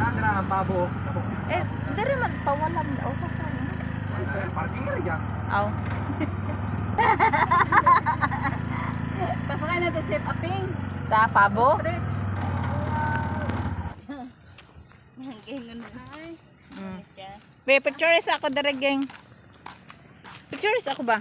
Sandra, pabo. Eh, dari man pawalam daw sa Parking na dyan. aw. Pasakay na to si Aping. Sa pabo? Ganyan na. Be, pictures ako dire, geng. Pictures ako ba?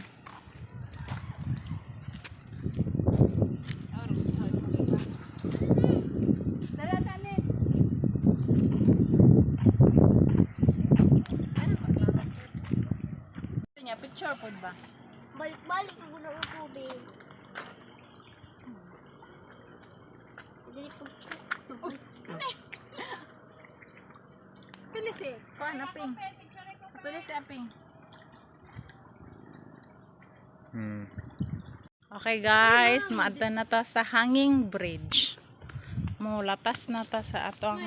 Picture po ba? Balik-balik ko na ang tubig. Pilis eh. Kuhan, Aping. Pilis eh, Aping. Okay guys, maadta na ta sa hanging bridge. Mulatas na ta sa atong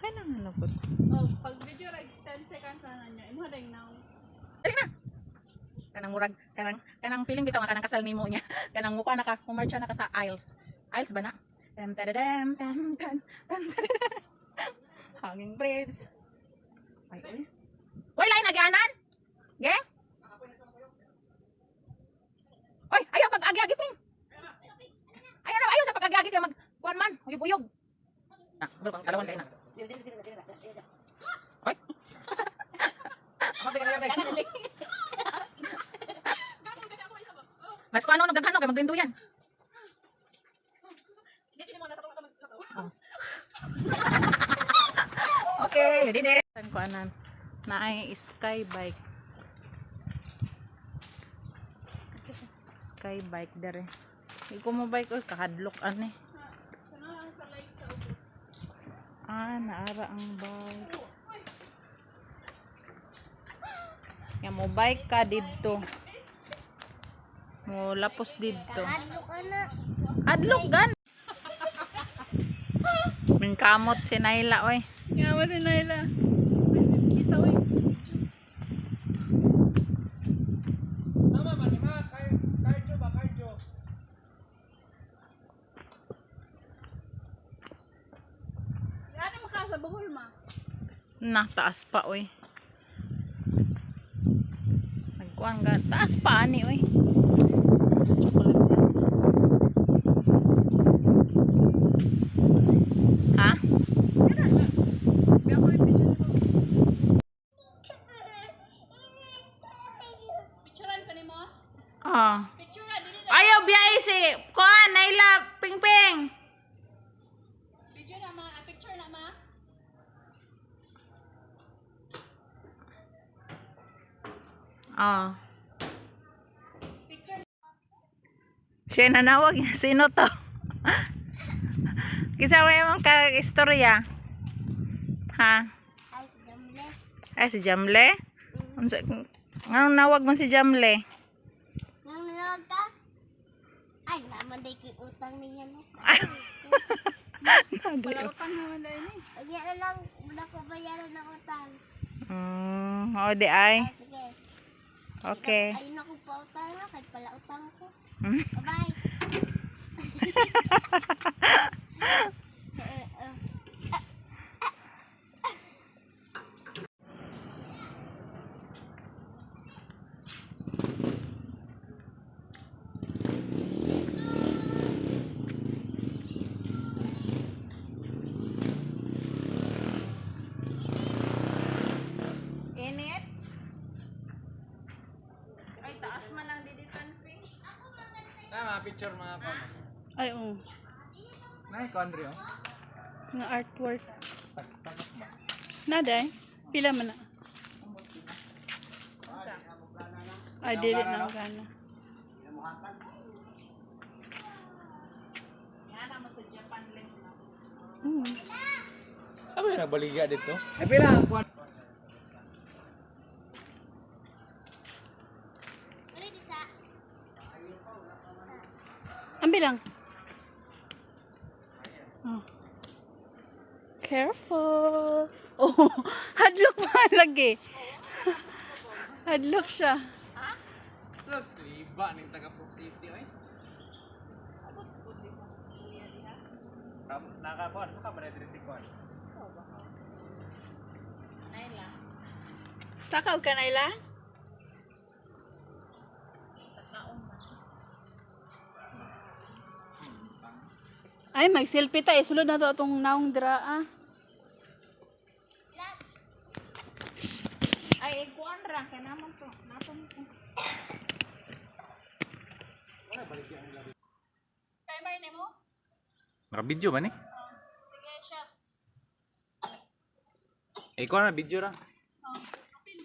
kailan na labot? Oh, pag video like 10 seconds na niya, imo ding now. Dali na. Kanang murag, kanang feeling bitaw nga kanang kasal nimo niya. Kanang mukha naka kumarcha naka sa aisles. Aisles ba na? Tam tadadam tam tam tam tadadam. Hanging bridge. Ay oy. Oy, lain nagyanan? Geng? Oy, ayaw pag-agi-agi ping. Ayaw sa pag-agi-agi kay mag-kuan man, uyog-uyog. Ah, bulkang kalawan kay na. Oy. Mas kung ano nagdaghano kay magduyan. Okay, yun din eh. San ko anan na ay sky bike. Sky bike dere. Iko mo bike oy kahadlok ani. Ah, naara ang bike. Ya mo bike ka didto. Mo lapos didto. Kahadlok ka na. Adlok gan. Mingkamot si Naila oy. Nga mo ni Naila. Kita oy. Tama man, cardio ba, cardio? Ano mo ka sa Bohol ma? Na taas pa oy. Nagkuan ga taas pa ani oy. Ha? Biya ko yung picture nito. Picturean ka nimo? Oh. Picture na dili na. Ayaw biyay si kuan Naila pingping. Picture na ma, picture na ma. Oh. Picture. Siya nanawag niya. Sino to? Kisa mo yung ka-istorya? Ha? Ay, si Jamle. Ay, si Jamle? Nga nawag mo si Jamle? Nang nalawag ka? Ay, naman day ko utang niya no. Wala utang naman dahil ni. Pag yan na lang, wala ko bayaran ng utang. O di ay. Ah, sige. Okay. Ayun ako pa utang na, kahit pala utang ko. Hmm? Bye-bye. Init. Ay, taas man ang diditan ping. Tama, picture mga pa. Ay, oo. Nay, country oh. Nga artwork. Takot ba? Naday. Pila man na. Ay, dili na gana. Yan naman sa Japan link na. Ano yung nabaliga dito? Ay, pila. Ulit isa. Ang bilang. Oh. Careful. Oh, hadlock pa lagi. Hadlock siya. Sus, liba ng taga Pug City, oy. Nakakuan sa kamera diri si kuan. Naila. Sakaw ka, Naila? Sa taon man. Ay, mag-selfie ta. Isulod na to itong naong dira, ah. Ay, kuan ra kanamon to. Napon ko. Timer ni mo? Naka-video ba ni? Sige, shot. Ikaw na video ra. Oh, kapil.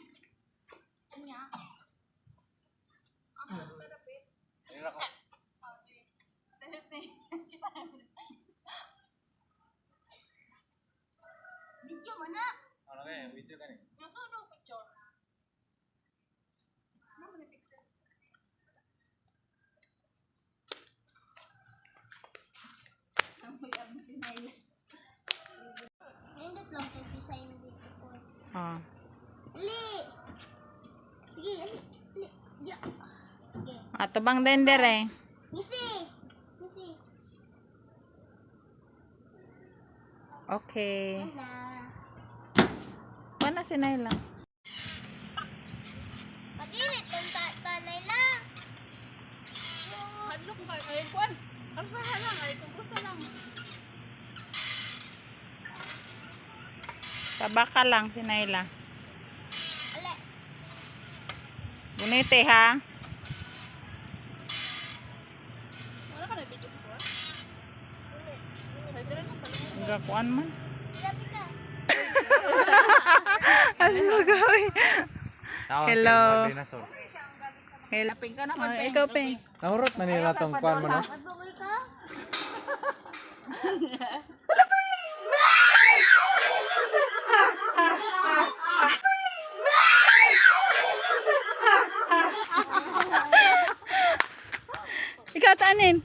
Kanya. Ayun ako. Video mo na. Ano kaya video ka ni? Yung suno picture. Nindot lang ito sa inyo dito ko. Oh. Li! Sige, li. Li. Ya. Okay. Ato bang dender eh. Ngisi! Ngisi. Okay. Wala. Wala si Naila. Padilit kung tanay lang. Hadlok ba? Ay, kuan. Kamsahan lang. Ay, kugusa lang. Sa baka lang si Naila. Ale. Bunite ha. Wala ka na video sa kuan? Ay, dira lang pala. Gakuan man. Grabe ka. Ano gawin? Hello. Dinosaur. Hello. Ping ka na Oh, ikaw pe. Nahurot na nila tong kuan mo no. Magbaboy ka? Ikaw, taanin.